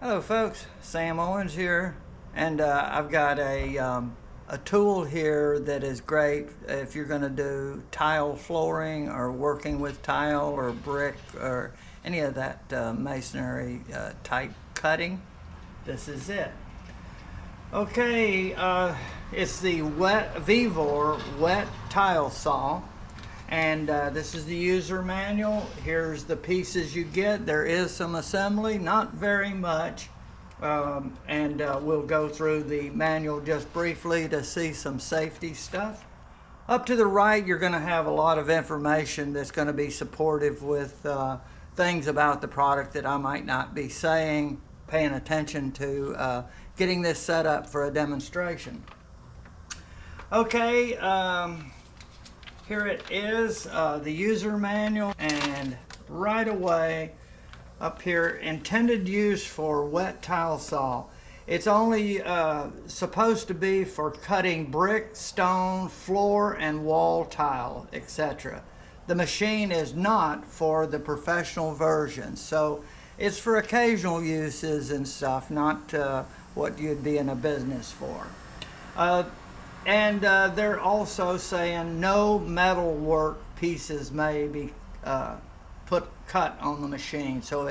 Hello folks, Sam Owens here, and I've got a tool here that is great if you're going to do tile flooring or working with tile or brick or any of that masonry type cutting. This is it. Okay, it's the VEVOR Wet Tile Saw. And this is the user manual. Here's the pieces you get. There is some assembly, not very much. We'll go through the manual just briefly to see some safety stuff. Up to the right, you're going to have a lot of information that's going to be supportive with things about the product that I might not be saying, paying attention to, getting this set up for a demonstration. Okay. Here it is, the user manual, and right away up here, intended use for wet tile saw. It's only supposed to be for cutting brick, stone, floor, and wall tile, etc. The machine is not for the professional version, so it's for occasional uses and stuff, not what you'd be in a business for. They're also saying no metal work pieces may be cut on the machine. So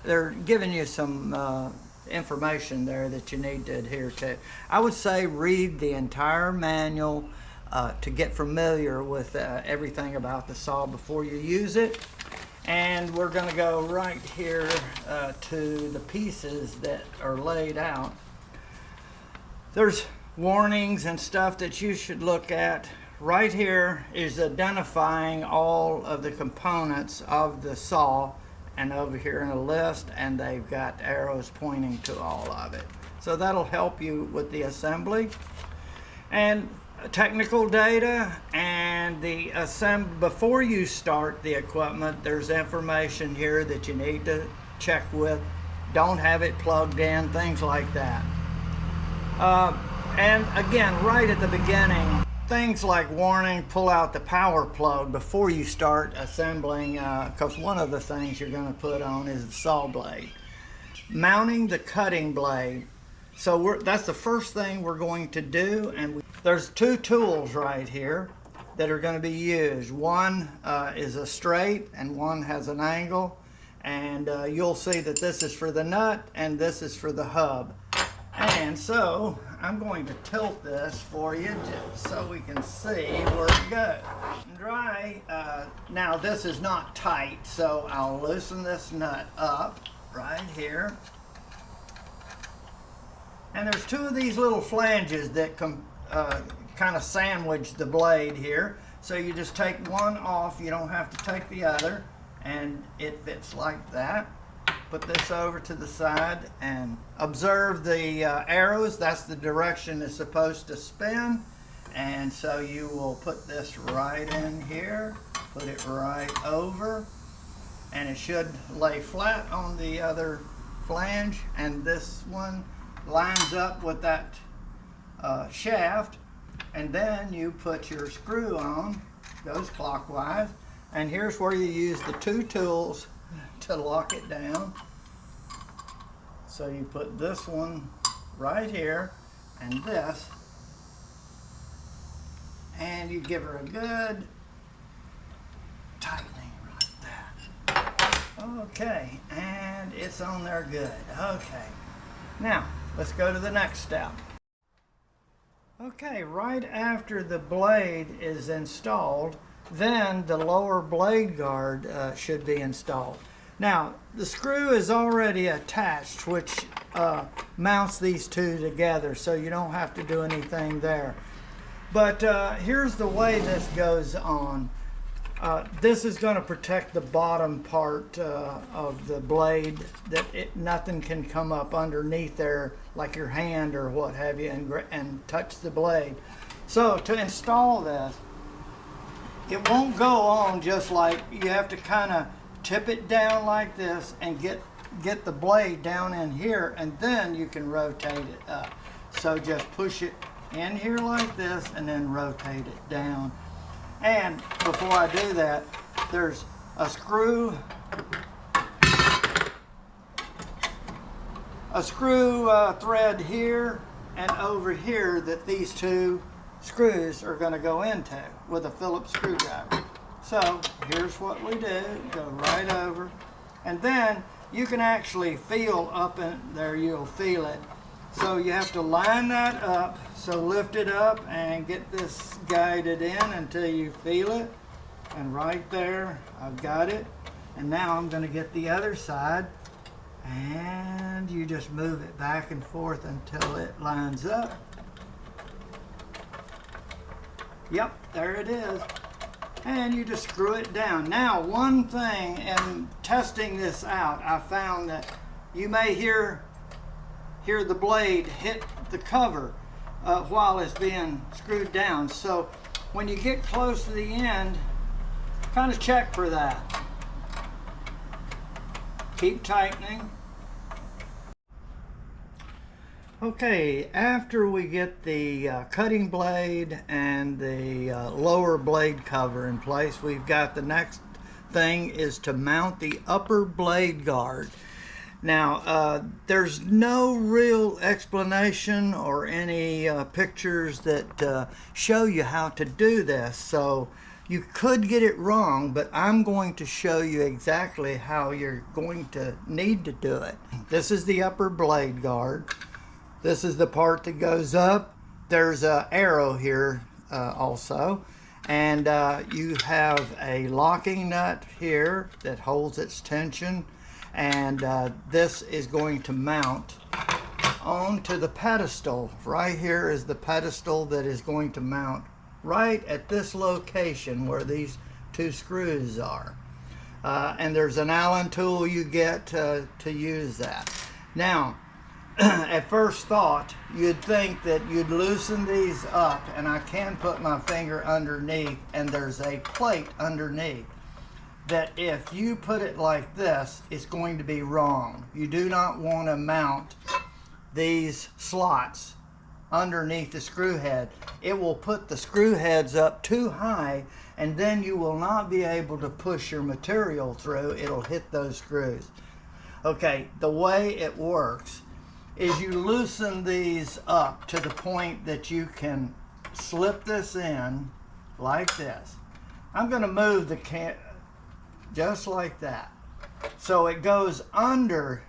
they're giving you some information there that you need to adhere to. I would say read the entire manual to get familiar with everything about the saw before you use it. And we're going to go right here to the pieces that are laid out. There's warnings and stuff that you should look at. Right here is identifying all of the components of the saw, and over here in a list, and they've got arrows pointing to all of it. So that'll help you with the assembly. And technical data and the before you start the equipment, there's information here that you need to check with. Don't have it plugged in, things like that. And again, right at the beginning, things like warning, pull out the power plug before you start assembling, because one of the things you're going to put on is the saw blade. Mounting the cutting blade. So that's the first thing we're going to do, and there's two tools right here that are going to be used. One is a straight and one has an angle, and you'll see that this is for the nut and this is for the hub. And so I'm going to tilt this for you just so we can see where it goes. Dry. Now this is not tight, so I'll loosen this nut up right here. And there's two of these little flanges that kind of sandwich the blade here. So you just take one off, you don't have to take the other, and it fits like that. Put this over to the side and observe the arrows. That's the direction it's supposed to spin. And so you will put this right in here, put it right over, and it should lay flat on the other flange. And this one lines up with that shaft. And then you put your screw on, goes clockwise. And here's where you use the two tools to lock it down. So you put this one right here and this, and you give her a good tightening like that. Okay, and it's on there good. Okay, now let's go to the next step. Okay, right after the blade is installed, then the lower blade guard should be installed. Now, the screw is already attached, which mounts these two together, so you don't have to do anything there. But here's the way this goes on. This is going to protect the bottom part of the blade, that nothing can come up underneath there, like your hand or what have you, and touch the blade. So to install this, it won't go on just like, you have to kind of tip it down like this and get the blade down in here, and then you can rotate it up. So just push it in here like this and then rotate it down. And before I do that, there's a screw a screw thread here and over here that these two screws are going to go into with a Phillips screwdriver. So here's what we do. Go right over, and then you can actually feel up in there, you'll feel it. So you have to line that up, so lift it up and get this guided in until you feel it. And right there, I've got it. And now I'm going to get the other side, and you just move it back and forth until it lines up. Yep, there it is. And you just screw it down. Now, one thing in testing this out, I found that you may hear the blade hit the cover while it's being screwed down. So when you get close to the end, kind of check for that. Keep tightening. Okay, after we get the cutting blade and the lower blade cover in place, we've got the next thing is to mount the upper blade guard. Now, there's no real explanation or any pictures that show you how to do this, so you could get it wrong, but I'm going to show you exactly how you're going to need to do it. This is the upper blade guard. This is the part that goes up. There's an arrow here also, and you have a locking nut here that holds its tension, and this is going to mount onto the pedestal. Right here is the pedestal that is going to mount right at this location where these two screws are. And there's an Allen tool you get to use that. Now, at first thought, you'd think that you'd loosen these up, and I can put my finger underneath, and there's a plate underneath, that if you put it like this, it's going to be wrong. You do not want to mount these slots underneath the screw head. It will put the screw heads up too high, and then you will not be able to push your material through. It'll hit those screws. Okay, the way it works is you loosen these up to the point that you can slip this in like this. I'm going to move the can just like that, so it goes under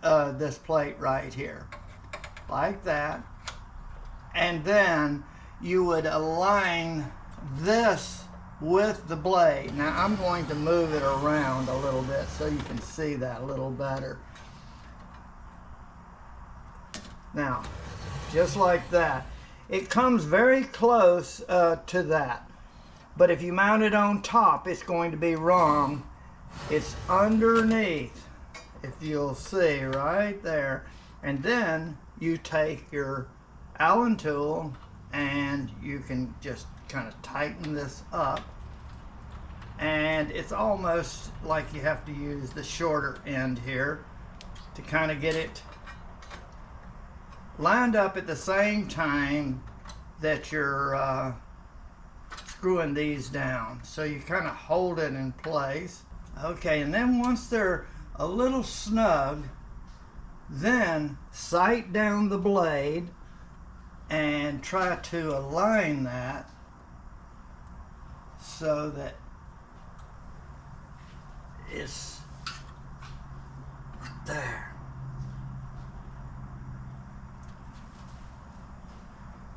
this plate right here like that, and then you would align this with the blade. Now I'm going to move it around a little bit so you can see that a little better. Now, just like that. It comes very close to that. But if you mount it on top, it's going to be wrong. It's underneath, if you'll see right there. And then you take your Allen tool and you can just kind of tighten this up. And it's almost like you have to use the shorter end here to kind of get it lined up at the same time that you're screwing these down. So you kind of hold it in place. Okay, and then once they're a little snug, then sight down the blade and try to align that so that it's there.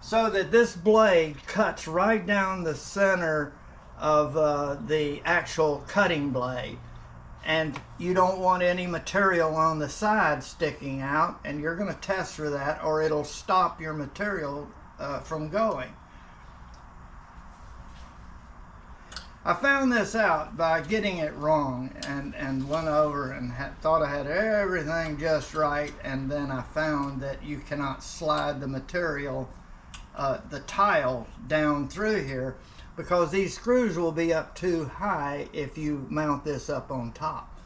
So that this blade cuts right down the center of the actual cutting blade. And you don't want any material on the side sticking out, and you're going to test for that or it'll stop your material from going. I found this out by getting it wrong and went over and thought I had everything just right, and then I found that you cannot slide the material, the tile, down through here, because these screws will be up too high if you mount this up on top.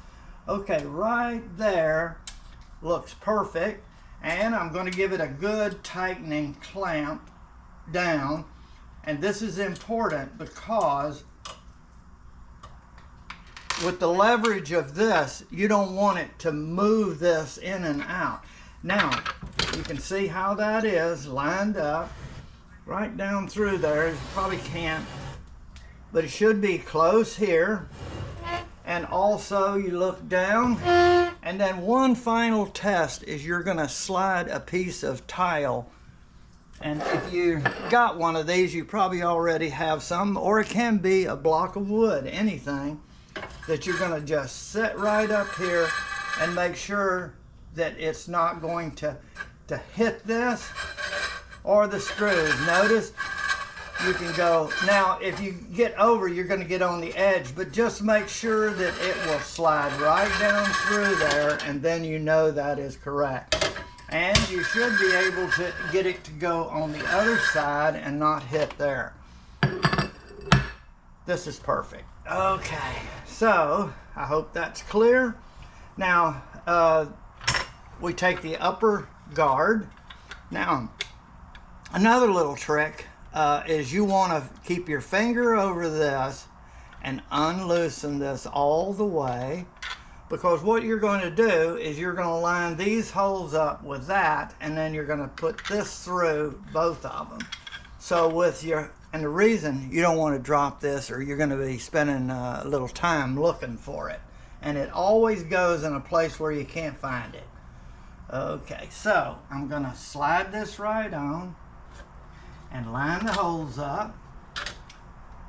Okay, right there looks perfect, and I'm going to give it a good tightening clamp down. And this is important because with the leverage of this, you don't want it to move this in and out. Now, you can see how that is lined up right down through there. You probably can't, but it should be close here. And also you look down, and then one final test is you're gonna slide a piece of tile. And if you got one of these, you probably already have some, or it can be a block of wood, anything, that you're gonna just set right up here and make sure that it's not going to hit this or the screws. Notice you can go, now if you get over, you're gonna get on the edge, but just make sure that it will slide right down through there, and then you know that is correct. And you should be able to get it to go on the other side and not hit there. This is perfect. Okay, so I hope that's clear. Now, we take the upper guard. Now, another little trick is you want to keep your finger over this and unloosen this all the way, because what you're going to do is you're going to line these holes up with that, and then you're going to put this through both of them. So with your, and the reason you don't want to drop this, or you're going to be spending a little time looking for it, and it always goes in a place where you can't find it. Okay, so I'm going to slide this right on and line the holes up,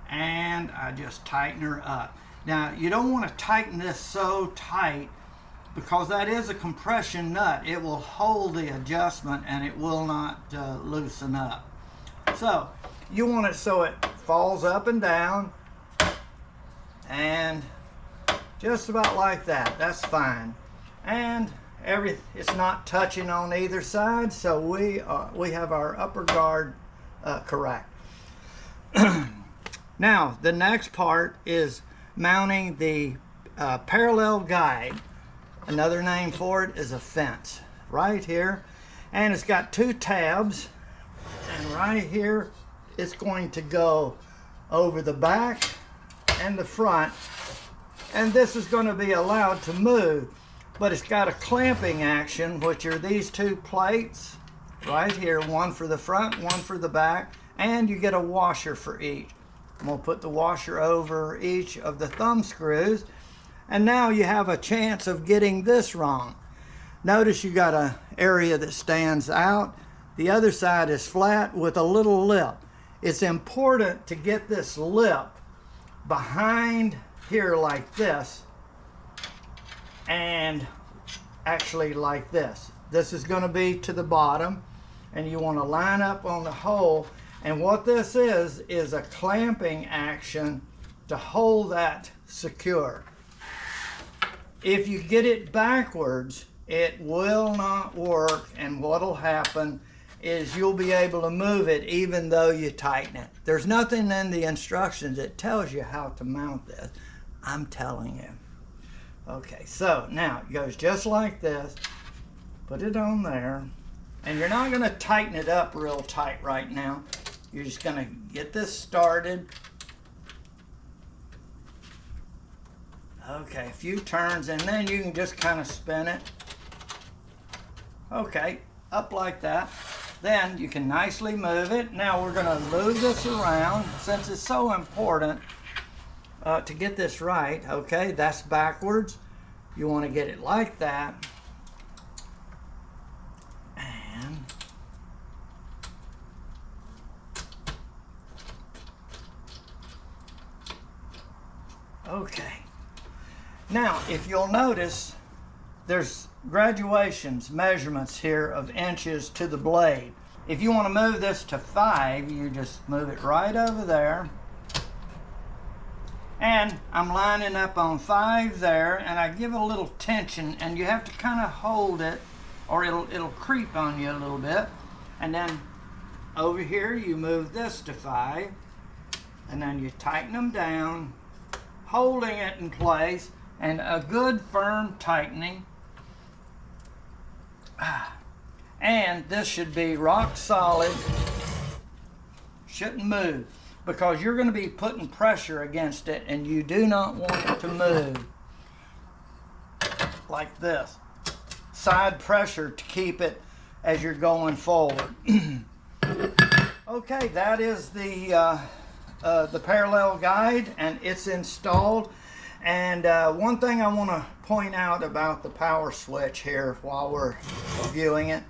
and I just tighten her up. Now, you don't want to tighten this so tight, because that is a compression nut. It will hold the adjustment and it will not loosen up. So you want it so it falls up and down, and just about like that. That's fine. And it's not touching on either side, so we have our upper guard correct. Now, the next part is mounting the parallel guide. Another name for it is a fence, right here. And it's got two tabs, and right here it's going to go over the back and the front, and this is going to be allowed to move, but it's got a clamping action, which are these two plates right here, one for the front, one for the back, and you get a washer for each. I'm going to put the washer over each of the thumb screws, and now you have a chance of getting this wrong. Notice you got an area that stands out. The other side is flat with a little lip. It's important to get this lip behind here like this, and actually like this. This is going to be to the bottom, and you want to line up on the hole. And what this is a clamping action to hold that secure. If you get it backwards, it will not work, and what'll happen is you'll be able to move it even though you tighten it. There's nothing in the instructions that tells you how to mount this. I'm telling you. Okay, so now it goes just like this. Put it on there, and you're not going to tighten it up real tight right now. You're just going to get this started. Okay, a few turns, and then you can just kind of spin it. Okay, up like that. Then you can nicely move it. Now we're going to move this around, since it's so important to get this right. Okay, that's backwards. You want to get it like that. Okay, now if you'll notice, there's graduations, measurements here of inches to the blade. If you want to move this to 5, you just move it right over there. And I'm lining up on 5 there, and I give it a little tension, and you have to kind of hold it or it'll creep on you a little bit. And then over here you move this to 5, and then you tighten them down, holding it in place, and a good firm tightening. And this should be rock solid, shouldn't move, because you're going to be putting pressure against it, and you do not want it to move like this. side pressure to keep it as you're going forward. Okay, that is the parallel guide, and it's installed. And one thing I want to point out about the power switch here while we're viewing it,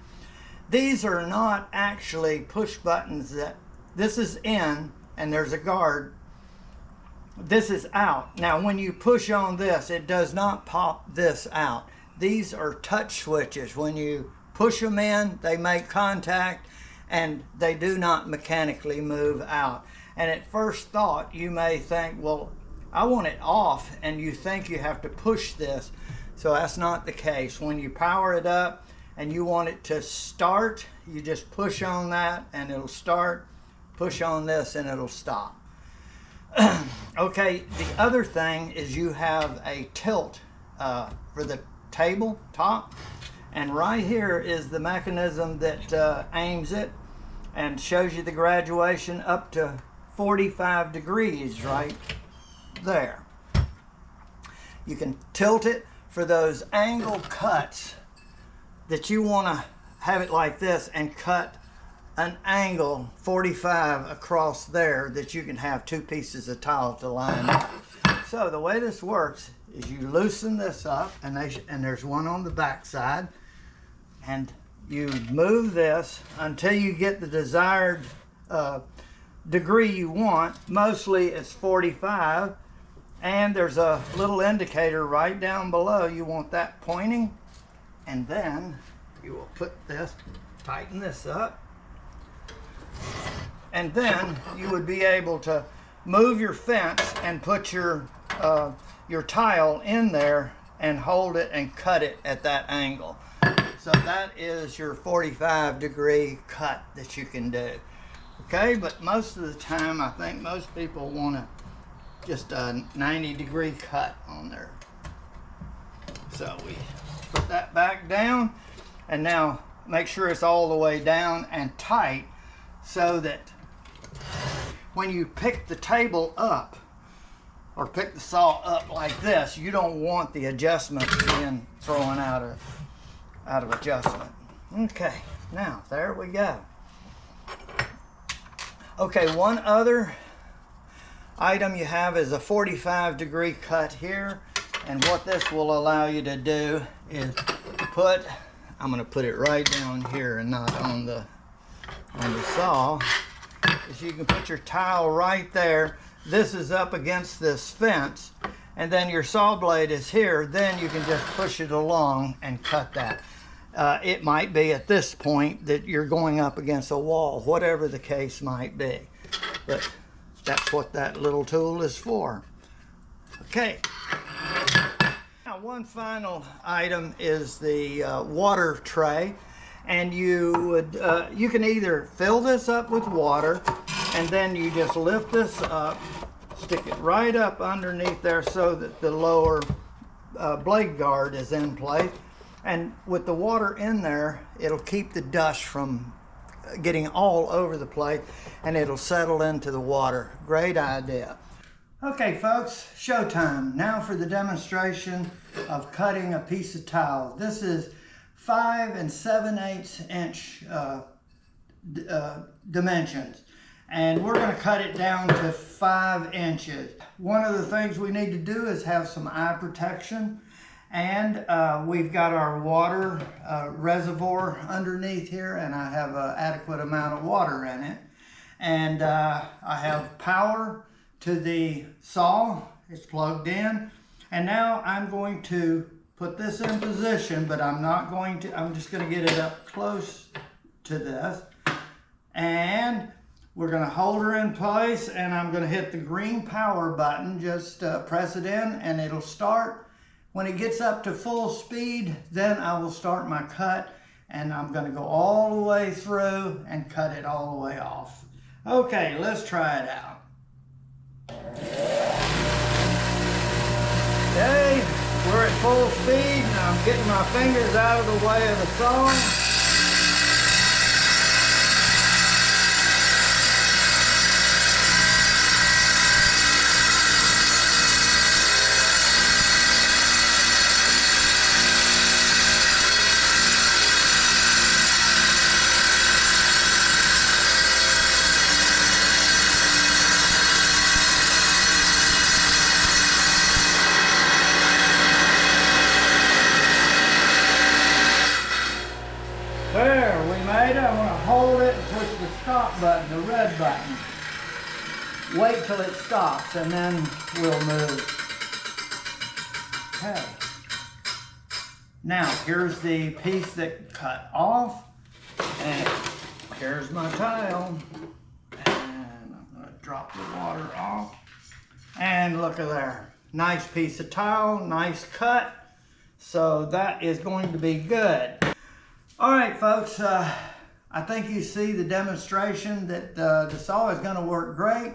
these are not actually push buttons. That this is in and there's a guard. This is out. Now when you push on this, it does not pop this out. These are touch switches. When you push them in, they make contact and they do not mechanically move out. And at first thought, you may think, well, I want it off, and you think you have to push this. So that's not the case. When you power it up and you want it to start, you just push on that and it'll start. Push on this and it'll stop. Okay, the other thing is you have a tilt for the table top, and right here is the mechanism that aims it and shows you the graduation up to 45 degrees right there. You can tilt it for those angle cuts that you want to have it like this and cut an angle 45 across there that you can have two pieces of tile to line up. So the way this works is you loosen this up, and there's one on the back side, and you move this until you get the desired degree you want. Mostly it's 45, and there's a little indicator right down below. You want that pointing, and then you will put this, tighten this up, and then you would be able to move your fence and put your tile in there and hold it and cut it at that angle. So that is your 45 degree cut that you can do. Okay, but most of the time I think most people want just a 90 degree cut on there. So we put that back down, and now make sure it's all the way down and tight, so that when you pick the table up or pick the saw up like this, you don't want the adjustment being thrown out of adjustment. Okay, now there we go. Okay, one other item you have is a 45 degree cut here, and what this will allow you to do is put, I'm going to put it right down here and not on the saw, is you can put your tile right there. This is up against this fence, and then your saw blade is here. Then you can just push it along and cut that. It might be at this point that you're going up against a wall, whatever the case might be. But that's what that little tool is for. Okay. Now, one final item is the water tray. And you can either fill this up with water, and then you just lift this up, stick it right up underneath there so that the lower blade guard is in place. And with the water in there, it'll keep the dust from getting all over the plate, and it'll settle into the water. Great idea. Okay folks, showtime. Now for the demonstration of cutting a piece of tile. This is 5 7/8 inch dimensions, and we're going to cut it down to 5 inches. One of the things we need to do is have some eye protection, and we've got our water reservoir underneath here, and I have an adequate amount of water in it, and I have power to the saw. It's plugged in, and now I'm going to put this in position, but I'm just going to get it up close to this, and we're going to hold her in place, and I'm going to hit the green power button. Just press it in and it'll start. When it gets up to full speed, then I will start my cut, and I'm going to go all the way through and cut it all the way off. Okay, let's try it out. Okay. We're at full speed, and I'm getting my fingers out of the way of the saw. potato, I want to hold it and push the stop button, the red button. Wait till it stops and then we'll move. Okay. Now here's the piece that cut off, and here's my tile. And I'm going to drop the water off. And look at there. Nice piece of tile, nice cut. So that is going to be good. All right, folks, I think you see the demonstration that the saw is going to work great.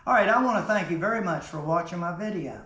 All right, I want to thank you very much for watching my video.